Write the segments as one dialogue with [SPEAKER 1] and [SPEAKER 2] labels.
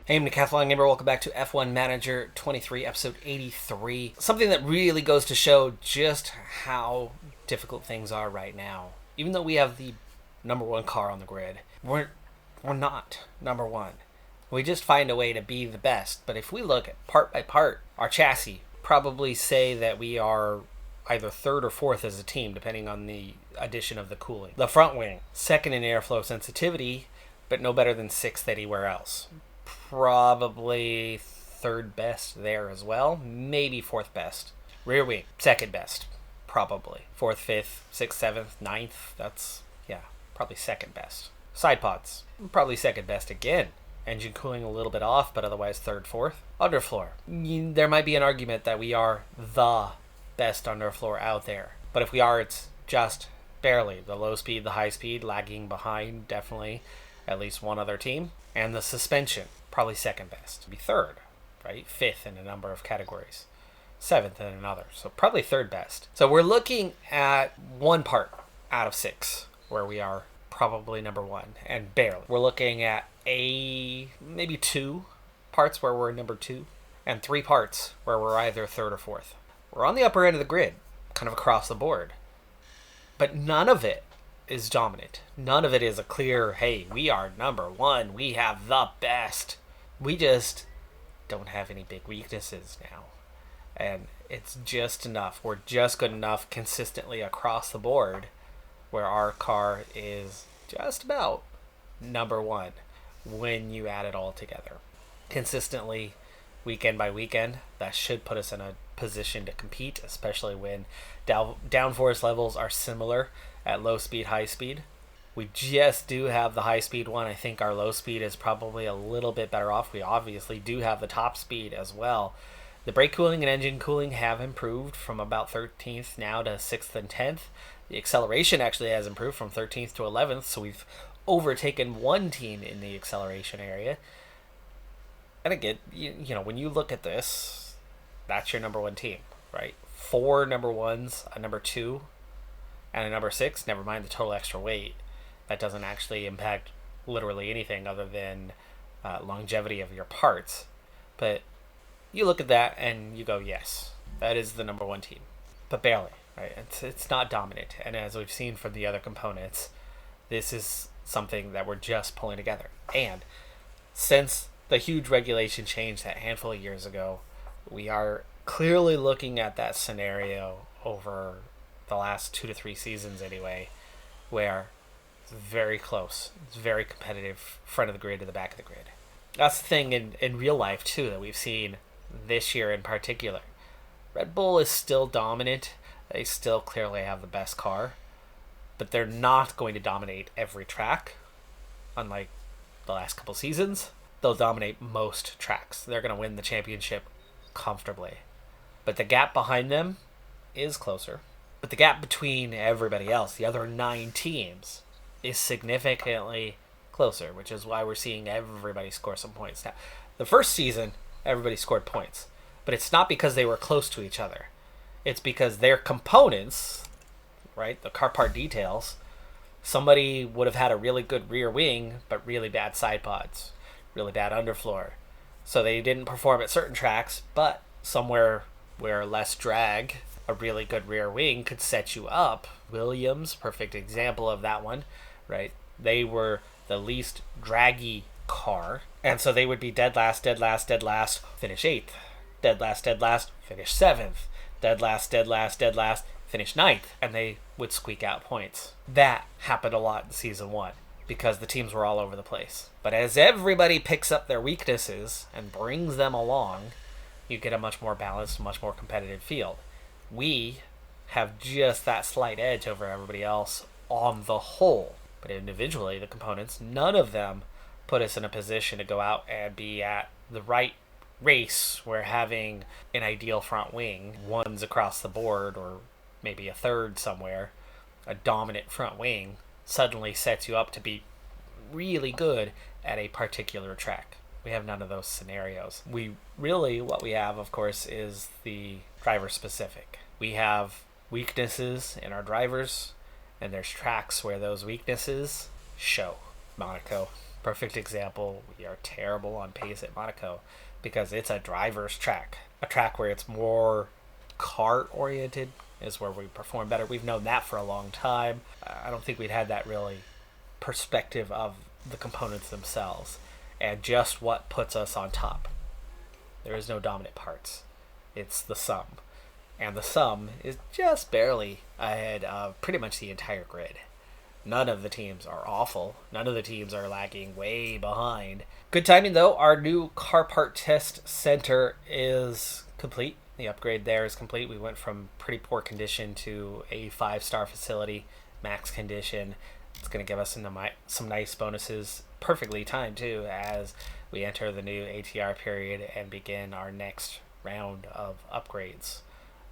[SPEAKER 1] Hey, I'm Decathlon Gamer. Welcome back to F1 Manager 23, episode 83. Something that really goes to show just how difficult things are right now. Even though we have the number one car on the grid, we're not number one. We just find a way to be the best. But if we look at part by part, our chassis probably say that we are either third or fourth as a team, depending on the addition of the cooling. The front wing, second in airflow sensitivity, but no better than sixth anywhere else. Probably third best there as well. Maybe fourth best. Rear wing, second best. Probably. Fourth, fifth, sixth, seventh, ninth. That's, probably second best. Side pods, probably second best again. Engine cooling a little bit off, but otherwise third, fourth. Underfloor. There might be an argument that we are the best underfloor out there. But if we are, it's just barely. The low speed, the high speed, lagging behind definitely at least one other team. And the suspension, probably second best. Be third, right? Fifth in a number of categories. Seventh in another. So probably third best. So we're looking at one part out of six where we are probably number one, and barely. We're looking at maybe two parts where we're number two, and three parts where we're either third or fourth. We're on the upper end of the grid, kind of across the board. But none of it is dominant. None of it is a clear, hey, we are number one, we have the best. We just don't have any big weaknesses now. And it's just enough. We're just good enough consistently across the board where our car is just about number one when you add it all together. Consistently, weekend by weekend, that should put us in a position to compete, especially when downforce levels are similar at low speed, high speed. We just do have the high speed one. I think our low speed is probably a little bit better off. We obviously do have the top speed as well. The brake cooling and engine cooling have improved from about 13th now to 6th and 10th. The acceleration actually has improved from 13th to 11th, so we've overtaken one team in the acceleration area. And again, you know, when you look at this, that's your number one team, right? 4 number ones, a number 2, and a number 6, never mind the total extra weight. That doesn't actually impact literally anything other than longevity of your parts. But you look at that and you go, yes, that is the number one team. But barely, right? It's not dominant. And as we've seen from the other components, this is something that we're just pulling together. And since the huge regulation change that handful of years ago, we are clearly looking at that scenario over the last 2 to 3 seasons anyway, where it's very close. It's very competitive, front of the grid to the back of the grid. That's the thing in real life, too, that we've seen this year in particular. Red Bull is still dominant. They still clearly have the best car. But they're not going to dominate every track, unlike the last couple seasons. They'll dominate most tracks. They're going to win the championship comfortably. But the gap behind them is closer. But the gap between everybody else, the other 9 teams, is significantly closer, which is why we're seeing everybody score some points. Now, the first season, everybody scored points. But it's not because they were close to each other. It's because their components, right, the car part details, somebody would have had a really good rear wing, but really bad side pods, really bad underfloor. So they didn't perform at certain tracks, but somewhere where less drag, a really good rear wing could set you up. Williams, perfect example of that one, right? They were the least draggy car, and so they would be dead last, dead last, dead last, finish 8th. Dead last, finish 7th. Dead last, finish 9th. And they would squeak out points. That happened a lot in Season 1 because the teams were all over the place. But as everybody picks up their weaknesses and brings them along, you get a much more balanced, much more competitive field. We have just that slight edge over everybody else on the whole. But individually, the components, none of them put us in a position to go out and be at the right race where having an ideal front wing, ones across the board, or maybe a third somewhere, a dominant front wing, suddenly sets you up to be really good at a particular track. We have none of those scenarios. What we have, of course, is the driver specific. We have weaknesses in our drivers, and there's tracks where those weaknesses show. Monaco, Perfect example, we are terrible on pace at Monaco because it's a driver's track. A track where it's more kart oriented is where we perform better. We've known that for a long time. I don't think we'd had that really perspective of the components themselves and just what puts us on top. There is no dominant parts. It's the sum. And the sum is just barely ahead of pretty much the entire grid. None of the teams are awful. None of the teams are lagging way behind. Good timing, though. Our new car part test center is complete. The upgrade there is complete. We went from pretty poor condition to a 5-star facility, max condition. It's going to give us some nice bonuses. Perfectly timed, too, as we enter the new ATR period and begin our next round of upgrades.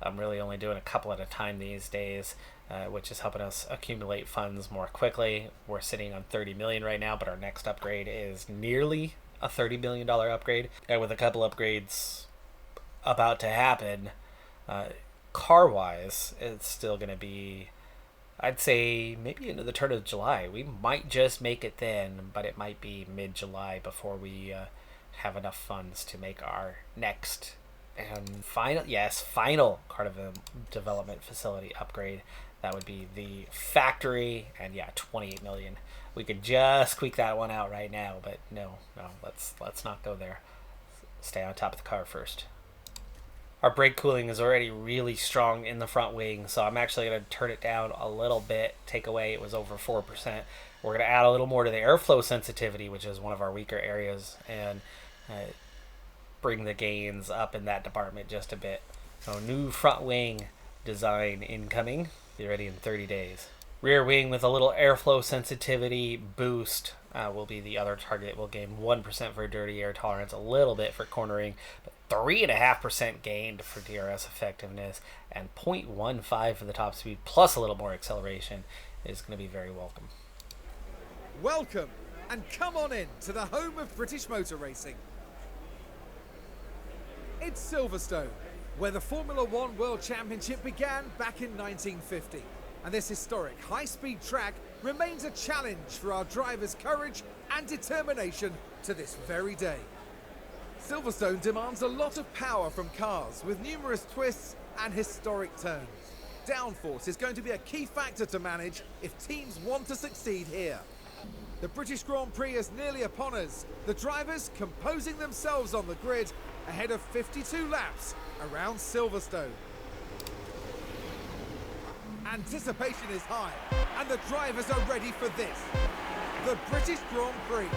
[SPEAKER 1] I'm really only doing a couple at a time these days, which is helping us accumulate funds more quickly. We're sitting on 30 million right now, but our next upgrade is nearly a $30 million upgrade. And with a couple upgrades about to happen, car-wise, it's still going to be, I'd say, maybe into the turn of July. We might just make it then, but it might be mid-July before we have enough funds to make our next and final car development facility upgrade. That would be the factory, and 28 million. We could just squeak that one out right now, but no, let's not go there. Stay on top of the car first. Our brake cooling is already really strong in the front wing, so I'm actually going to turn it down a little bit. Take away, it was over 4%. We're going to add a little more to the airflow sensitivity, which is one of our weaker areas, and bring the gains up in that department just a bit. So new front wing design incoming. Be ready in 30 days. Rear wing with a little airflow sensitivity boost will be the other target. We'll gain 1% for dirty air tolerance, a little bit for cornering, but 3.5% gained for DRS effectiveness, and 0.15 for the top speed, plus a little more acceleration is going to be very welcome.
[SPEAKER 2] Welcome, and come on in to the home of British motor racing. It's Silverstone, where the Formula One World Championship began back in 1950. And this historic high-speed track remains a challenge for our drivers' courage and determination to this very day. Silverstone demands a lot of power from cars with numerous twists and historic turns. Downforce is going to be a key factor to manage if teams want to succeed here. The British Grand Prix is nearly upon us, the drivers composing themselves on the grid ahead of 52 laps around Silverstone. Anticipation is high, and the drivers are ready for this, the British Grand Prix.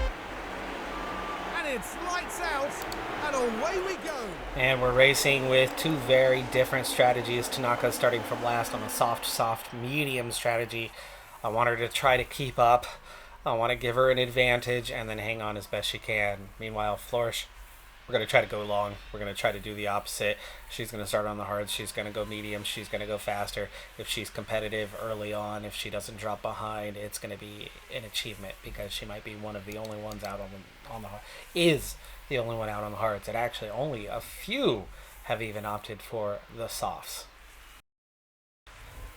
[SPEAKER 2] And it's lights out, and away we go.
[SPEAKER 1] And we're racing with two very different strategies. Tanaka starting from last on a soft, medium strategy. I want her to try to keep up. I want to give her an advantage and then hang on as best she can. Meanwhile, Flourish, we're going to try to go long. We're going to try to do the opposite. She's going to start on the hards. She's going to go medium. She's going to go faster. If she's competitive early on, if she doesn't drop behind, it's going to be an achievement because she might be one of the only ones out on the is the only one out on the hards. And actually, only a few have even opted for the softs.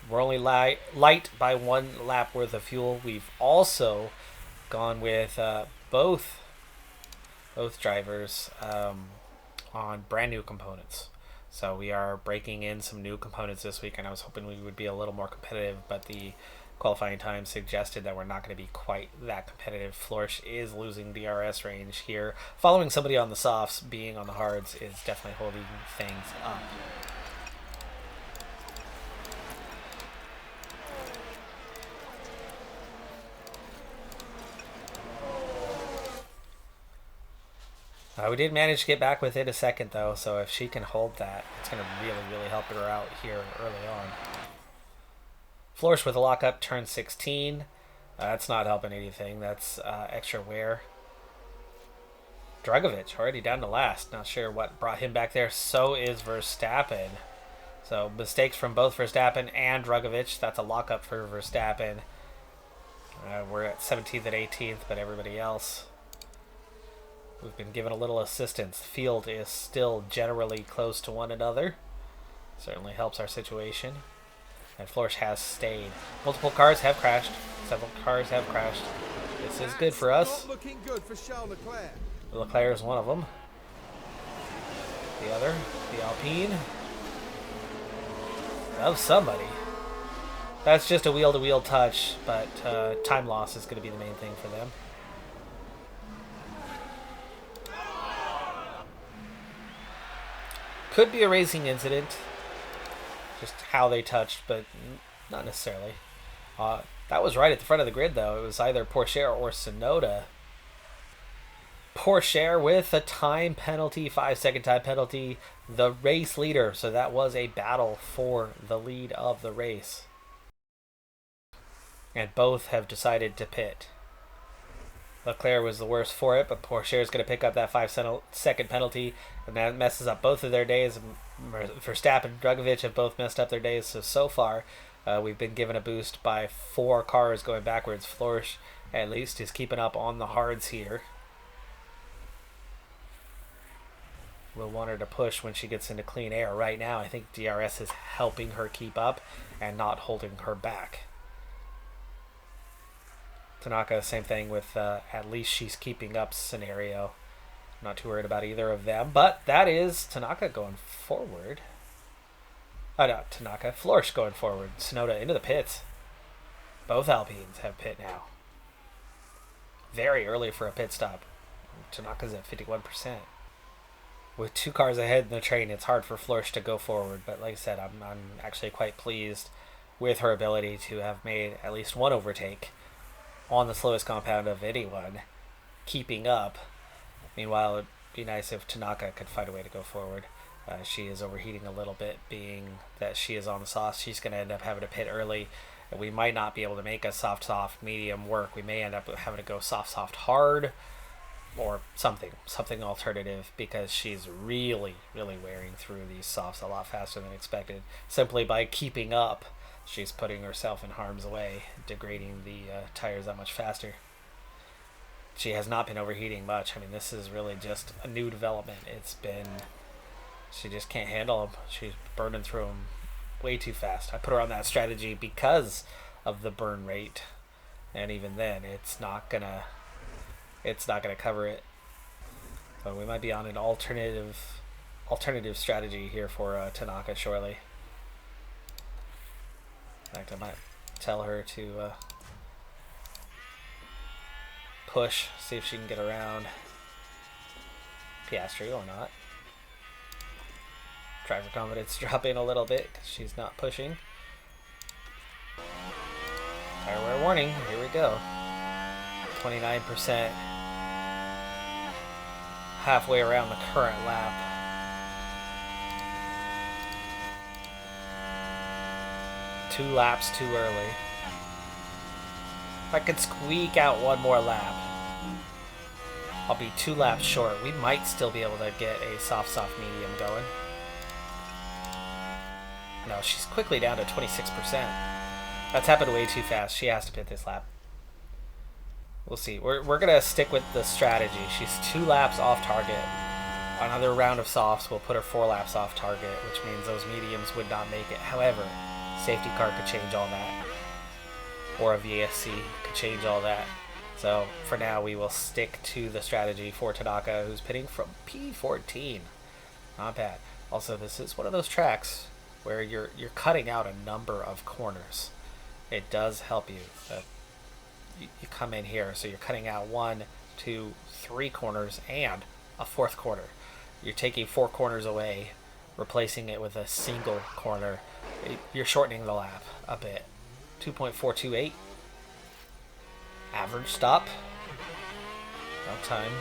[SPEAKER 1] We're only light by 1 lap worth of fuel. We've also gone with both drivers on brand new components. So we are breaking in some new components this week, and I was hoping we would be a little more competitive, but the qualifying time suggested that we're not going to be quite that competitive. Flourish is losing DRS range here. Following somebody on the softs, being on the hards is definitely holding things up. We did manage to get back within a second, though, so if she can hold that, it's going to really help her out here early on. Flourish with a lockup, turn 16. That's not helping anything. That's extra wear. Drugovich already down to last. Not sure what brought him back there. So is Verstappen. So mistakes from both Verstappen and Drugovich. That's a lockup for Verstappen. We're at 17th and 18th, but everybody else, we've been given a little assistance. The field is still generally close to one another. Certainly helps our situation. And Flourish has stayed. Multiple cars have crashed. Several cars have crashed. This is good for us.
[SPEAKER 2] Not looking good for Charles Leclerc.
[SPEAKER 1] Leclerc is one of them. The other, the Alpine. That was somebody. That's just a wheel-to-wheel touch, but time loss is going to be the main thing for them. Could be a racing incident. Just how they touched, but not necessarily. That was right at the front of the grid, though. It was either Porsche or Tsunoda. Porsche with a time penalty, 5-second time penalty, the race leader. So that was a battle for the lead of the race. And both have decided to pit. Leclerc was the worst for it, but Porsche is going to pick up that 5-second penalty, and that messes up both of their days. Verstappen and Drugovich have both messed up their days, so far we've been given a boost by 4 cars going backwards. Florsch, at least, is keeping up on the hards here. We'll want her to push when she gets into clean air. Right now, I think DRS is helping her keep up and not holding her back. Tanaka, same thing with at least she's keeping up scenario. I'm not too worried about either of them, but that is Tanaka going forward. No, Tanaka. Florsch going forward. Tsunoda into the pits. Both Alpines have pit now. Very early for a pit stop. Tanaka's at 51%. With 2 cars ahead in the train, it's hard for Florsch to go forward, but like I said, I'm actually quite pleased with her ability to have made at least one overtake on the slowest compound of anyone, keeping up. Meanwhile, it'd be nice if Tanaka could find a way to go forward. She is overheating a little bit, being that she is on the soft. She's going to end up having to pit early. And we might not be able to make a soft, medium work. We may end up having to go soft, hard, or something alternative, because she's really, really wearing through these softs a lot faster than expected. Simply by keeping up, she's putting herself in harm's way, degrading the tires that much faster. She has not been overheating much. I mean, this is really just a new development. She just can't handle them. She's burning through them way too fast. I put her on that strategy because of the burn rate, and even then, it's not gonna cover it. So we might be on an alternative strategy here for Tanaka shortly. In fact, I might tell her to push, see if she can get around Piastri or not. Driver confidence dropping a little bit because she's not pushing. Tire wear warning. Here we go. 29%. Halfway around the current lap. Two laps too early. If I could squeak out one more lap, I'll be 2 laps short. We might still be able to get a soft medium going. No, she's quickly down to 26%. That's happened way too fast. She has to pit this lap. We'll see. We're going to stick with the strategy. She's 2 laps off target. Another round of softs will put her 4 laps off target, which means those mediums would not make it. However, safety car could change all that. Or a VSC could change all that. So, for now, we will stick to the strategy for Tanaka, who's pitting from P14. Not bad. Also, this is one of those tracks where you're cutting out a number of corners. It does help you. You come in here, so you're cutting out 1, 2, 3 corners and a 4th corner. You're taking 4 corners away, replacing it with a single corner. You're shortening the lap a bit. 2.428. Average stop. No time.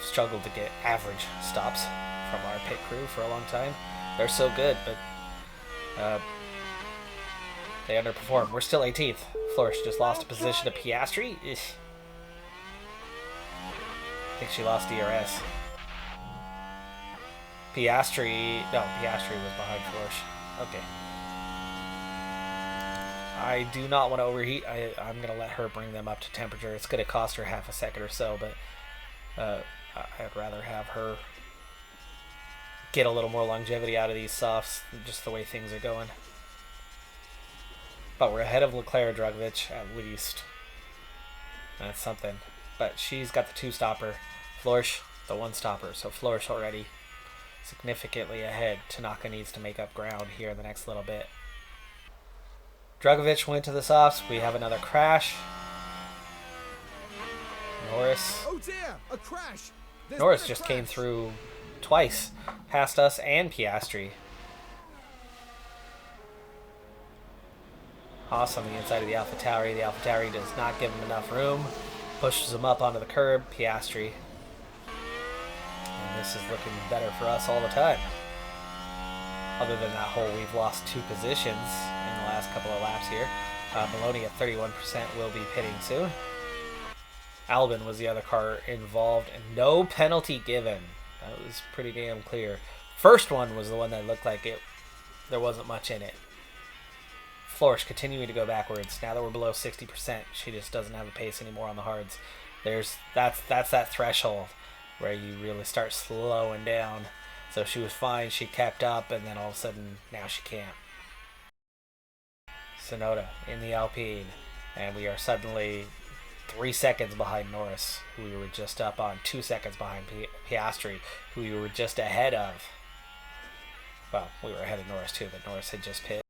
[SPEAKER 1] Struggled to get average stops from our pit crew for a long time. They're so good, but they underperform. We're still 18th. Florsch just lost a position to Piastri. I think she lost DRS. Piastri was behind Florsch. Okay. I do not want to overheat. I'm going to let her bring them up to temperature. It's going to cost her half a second or so, but I'd rather have her get a little more longevity out of these softs, just the way things are going. But we're ahead of Leclerc, Drugovich, at least. That's something. But she's got the 2-stopper. Florsch, the 1-stopper. So Florsch already significantly ahead. Tanaka needs to make up ground here in the next little bit. Dragovic went to the softs. We have another crash. Norris.
[SPEAKER 2] Oh dear, a crash.
[SPEAKER 1] Norris just came through twice, past us and Piastri. Haas on the inside of the AlphaTauri. The AlphaTauri does not give him enough room. Pushes him up onto the curb. Piastri. And this is looking better for us all the time. Other than that hole, we've lost 2 positions in the last couple of laps here. Maloney at 31% will be pitting soon. Albin was the other car involved, and no penalty given. That was pretty damn clear. First one was the one that looked like there wasn't much in it. Florsch continuing to go backwards. Now that we're below 60%, she just doesn't have a pace anymore on the hards. That's that threshold where you really start slowing down. So she was fine, she kept up, and then all of a sudden, now she can't. Tsunoda in the Alpine, and we are suddenly 3 seconds behind Norris, who we were just up on, 2 seconds behind Piastri, who we were just ahead of. Well, we were ahead of Norris too, but Norris had just pit.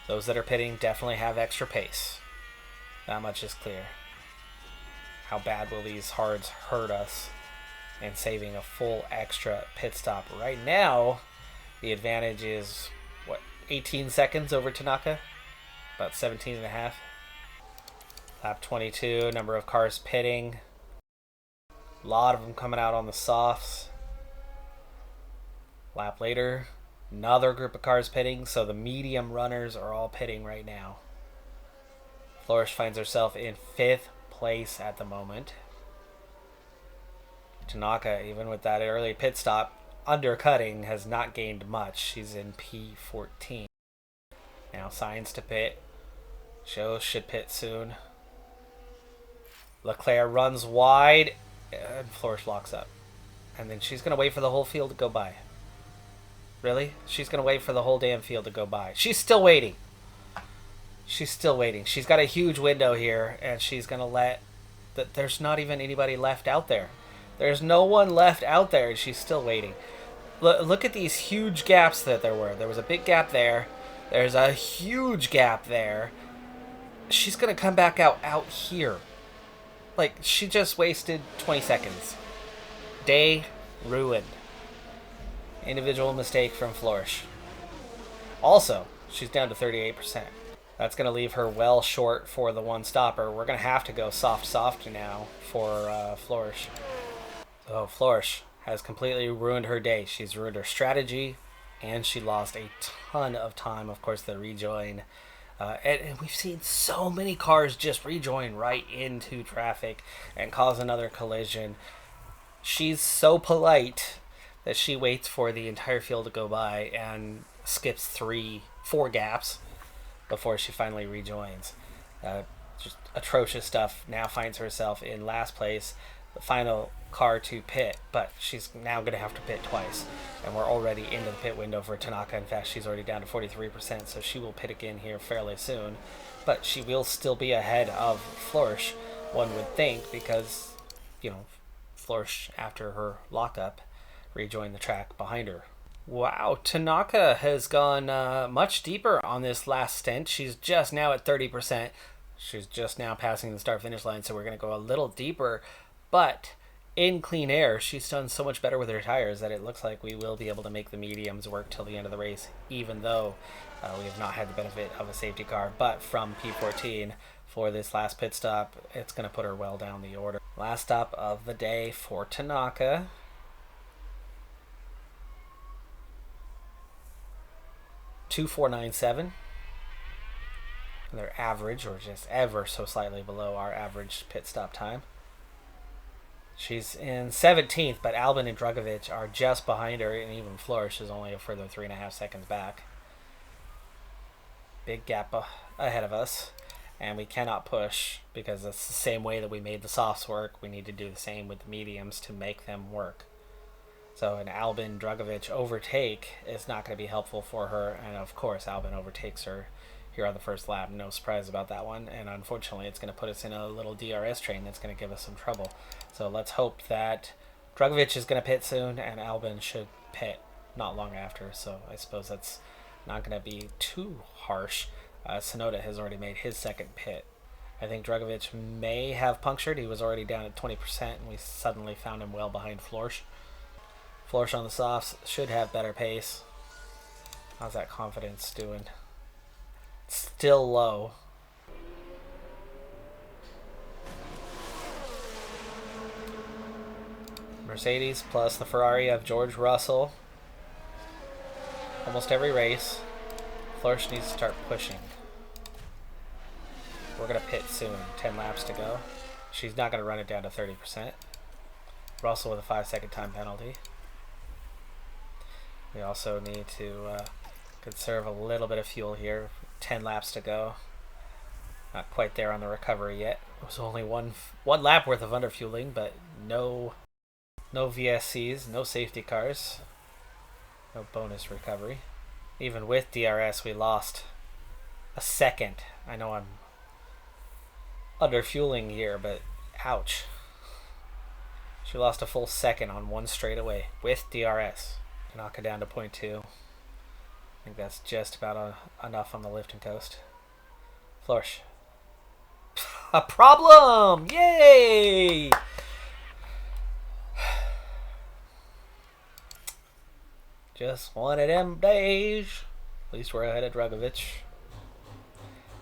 [SPEAKER 1] Those that are pitting definitely have extra pace. That much is clear. How bad will these hards hurt us in saving a full extra pit stop? Right now, the advantage is, 18 seconds over Tanaka? About 17 and a half. Lap 22, number of cars pitting. A lot of them coming out on the softs. Lap later, another group of cars pitting, so the medium runners are all pitting right now. Florsch finds herself in 5th place at the moment. Tanaka, even with that early pit stop, undercutting, has not gained much. She's in P14. Now signs to pit. Shows should pit soon. Leclerc runs wide, and Florsch locks up. And then she's going to wait for the whole field to go by. Really? She's going to wait for the whole damn field to go by. She's still waiting. She's still waiting. She's got a huge window here, and she's going to let... There's not even anybody left out there. There's no one left out there, and she's still waiting. Look at these huge gaps that there were. There was a big gap there. There's a huge gap there. She's going to come back out here. Like, she just wasted 20 seconds. Day ruined. Individual mistake from Florsch. Also, she's down to 38%. That's going to leave her well short for the 1-stopper. We're going to have to go soft now for Florsch. So Florsch has completely ruined her day. She's ruined her strategy, and she lost a ton of time. Of course, the rejoin. And we've seen so many cars just rejoin right into traffic and cause another collision. She's so polite that she waits for the entire field to go by and skips 4 gaps before she finally rejoins. Just atrocious stuff. Now finds herself in last place, the final car to pit, but she's now going to have to pit twice, and we're already into the pit window for Tanaka. In fact, she's already down to 43%, so she will pit again here fairly soon, but she will still be ahead of Florsch, one would think, because, you know, Florsch, after her lockup, rejoined the track behind her. Wow, Tanaka has gone much deeper on this last stint. She's just now at 30%. She's just now passing the start-finish line, so we're going to go a little deeper. But in clean air, she's done so much better with her tires that it looks like we will be able to make the mediums work till the end of the race, even though we have not had the benefit of a safety car. But from P14 for this last pit stop, it's going to put her well down the order. Last stop of the day for Tanaka. .2497. Their average, or just ever so slightly below our average pit stop time. She's in 17th, but Albin and Dragovic are just behind her, and even Florsch is only a further 3.5 seconds back. Big gap ahead of us, and we cannot push because it's the same way that we made the softs work. We need to do the same with the mediums to make them work. So an Albin Dragovic overtake is not going to be helpful for her, and of course Albin overtakes her here on the first lap. No surprise about that one. And unfortunately, it's going to put us in a little DRS train that's going to give us some trouble. So let's hope that Drugovich is going to pit soon, and Albin should pit not long after. So I suppose that's not going to be too harsh. Sonoda has already made his second pit. I think Drugovich may have punctured. He was already down at 20%, and we suddenly found him well behind Florsch. Florsch on the softs should have better pace. How's that confidence doing? Still low. Mercedes plus the Ferrari of George Russell. Almost every race. Florsch needs to start pushing. We're going to pit soon. 10 laps to go. She's not going to run it down to 30%. Russell with a 5-second time penalty. We also need to conserve a little bit of fuel here. 10 laps to go. Not quite there on the recovery yet. It was only one lap worth of underfueling, but no VSCs, no safety cars, no bonus recovery. Even with DRS, we lost a second. I know I'm underfueling here, but ouch. She lost a full second on one straightaway with DRS. Knock it down to 0.2. I think that's just about enough on the lifting coast. Florsch. A problem! Yay! Just one of them days. At least we're ahead of Drugovich.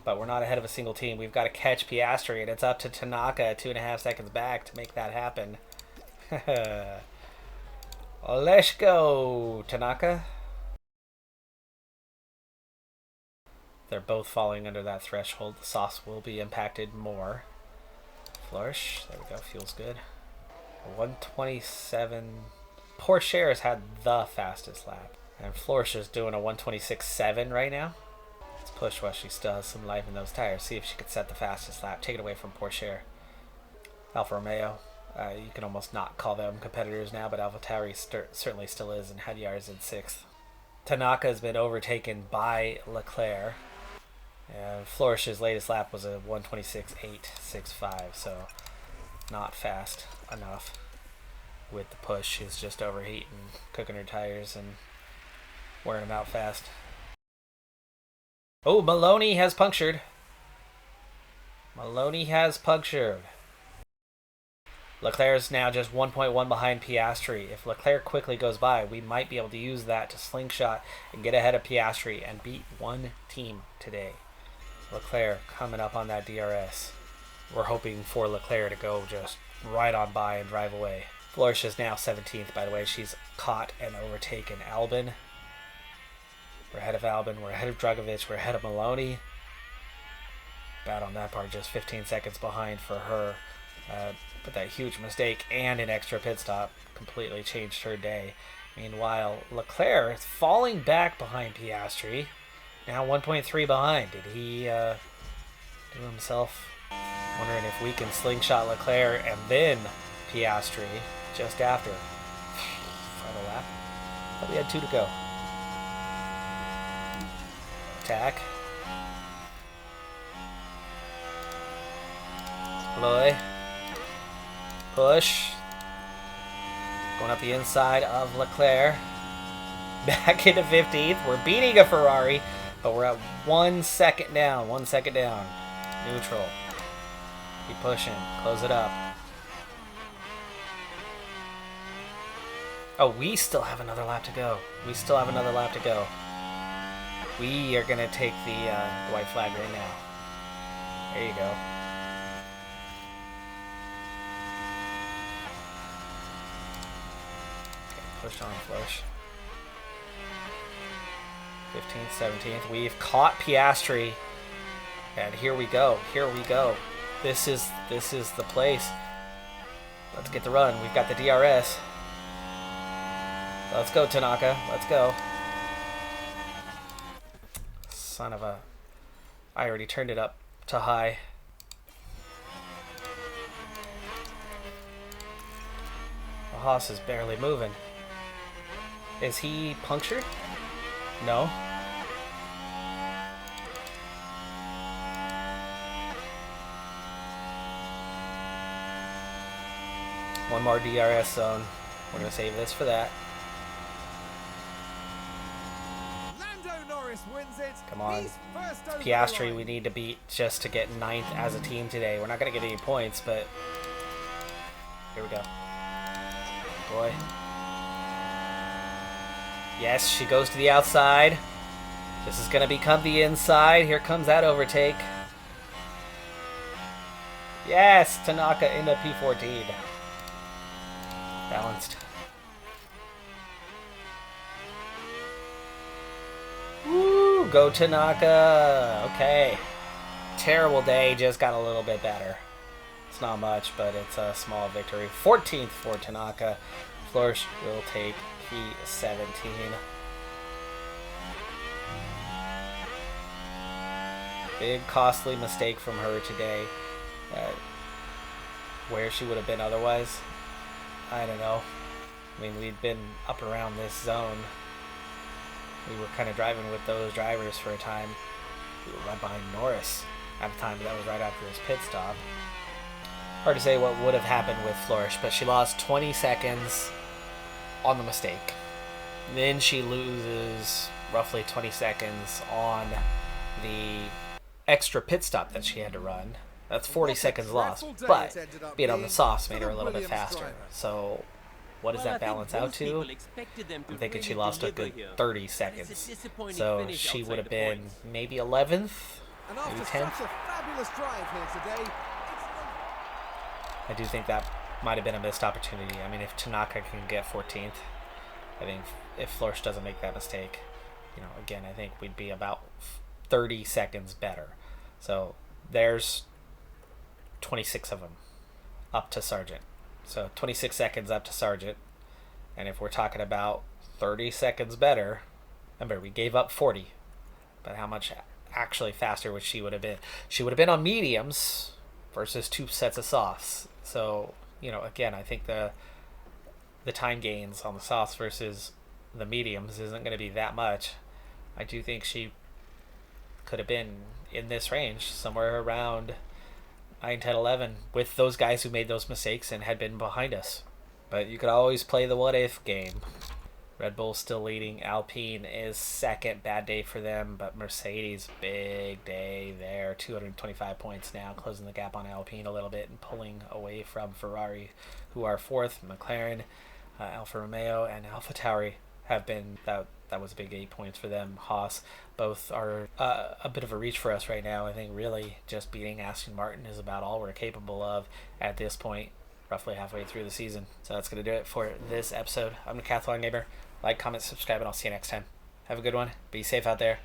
[SPEAKER 1] But we're not ahead of a single team. We've got to catch Piastri, and it's up to Tanaka 2.5 seconds back to make that happen. Let's go, Tanaka. They're both falling under that threshold. The softs will be impacted more. Florsch. There we go. Feels good. 127. Porsche has had the fastest lap. And Florsch is doing a 126.7 right now. Let's push while she still has some life in those tires. See if she could set the fastest lap. Take it away from Porsche. Alfa Romeo. You can almost not call them competitors now, but AlphaTauri certainly still is, and Hadjar is in 6th. Tanaka has been overtaken by Leclerc. And Florsch's latest lap was a 126.865, so not fast enough. With the push, she's just overheating, cooking her tires, and wearing them out fast. Oh, Maloney has punctured. Maloney has punctured. Leclerc is now just 1.1 behind Piastri. If Leclerc quickly goes by, we might be able to use that to slingshot and get ahead of Piastri and beat one team today. Leclerc coming up on that DRS. We're hoping for Leclerc to go just right on by and drive away. Florsch is now 17th, by the way. She's caught and overtaken Albin. We're ahead of Albin. We're ahead of Drugovich. We're ahead of Maloney. Bad on that part, just 15 seconds behind for her. But that huge mistake and an extra pit stop completely changed her day. Meanwhile, Leclerc is falling back behind Piastri. Now 1.3 behind. Did he do himself? Wondering if we can slingshot Leclerc and then Piastri just after. Final lap. But we had 2 to go. Attack. Loy. Push. Going up the inside of Leclerc. Back into 15th. We're beating a Ferrari, but we're at 1 second down. 1 second down. Neutral. Keep pushing. Close it up. Oh, we still have another lap to go. We still have another lap to go. We are going to take the white flag right now. There you go. Push on, Florsch. 15th, 17th. We've caught Piastri. And here we go. Here we go. This is the place. Let's get the run. We've got the DRS. Let's go, Tanaka. Let's go. Son of a... I already turned it up to high. The Haas is barely moving. Is he punctured? No. One more DRS zone. We're going to save this for that.
[SPEAKER 2] Lando Norris wins it.
[SPEAKER 1] Come on.
[SPEAKER 2] He's first over the
[SPEAKER 1] Piastri
[SPEAKER 2] line.
[SPEAKER 1] we need to beat just to get 9th as a team today. We're not going to get any points, but here we go. Boy. Yes, she goes to the outside. This is going to become the inside. Here comes that overtake. Yes, Tanaka in the P14. Balanced. Woo, go Tanaka. Okay. Terrible day, just got a little bit better. It's not much, but it's a small victory. 14th for Tanaka. Flourish will take P17. Big costly mistake from her today. Where she would have been otherwise, I don't know. I mean, we'd been up around this zone. We were kind of driving with those drivers for a time. We were right behind Norris at the time, but that was right after his pit stop. Hard to say what would have happened with Flourish, but she lost 20 seconds on the mistake. Then she loses roughly 20 seconds on the extra pit stop that she had to run. That's 40 seconds lost, but being on the softs made her a little bit faster. So what does that balance out to? I'm thinking she lost a good 30 seconds. So she would have been maybe 11th, maybe 10th. I do think that might have been a missed opportunity. I mean, if Tanaka can get 14th, I think if Flourish doesn't make that mistake, again, I think we'd be about 30 seconds better. So there's 26 of them up to Sargent. So 26 seconds up to Sargent. And if we're talking about 30 seconds better, remember, we gave up 40. But how much actually faster would she would have been? She would have been on mediums versus 2 sets of softs. So, again, I think the time gains on the softs versus the mediums isn't going to be that much. I do think she could have been in this range, somewhere around 9, 10, 11, with those guys who made those mistakes and had been behind us. But you could always play the what-if game. Red Bull still leading. Alpine is second. Bad day for them, but Mercedes, big day there. 225 points now, closing the gap on Alpine a little bit and pulling away from Ferrari, who are fourth. McLaren, Alfa Romeo, and AlphaTauri have been... That was a big 8 points for them. Haas, both are a bit of a reach for us right now. I think really just beating Aston Martin is about all we're capable of at this point, roughly halfway through the season. So that's going to do it for this episode. I'm Decathlon Gamer. Like, comment, subscribe, and I'll see you next time. Have a good one. Be safe out there.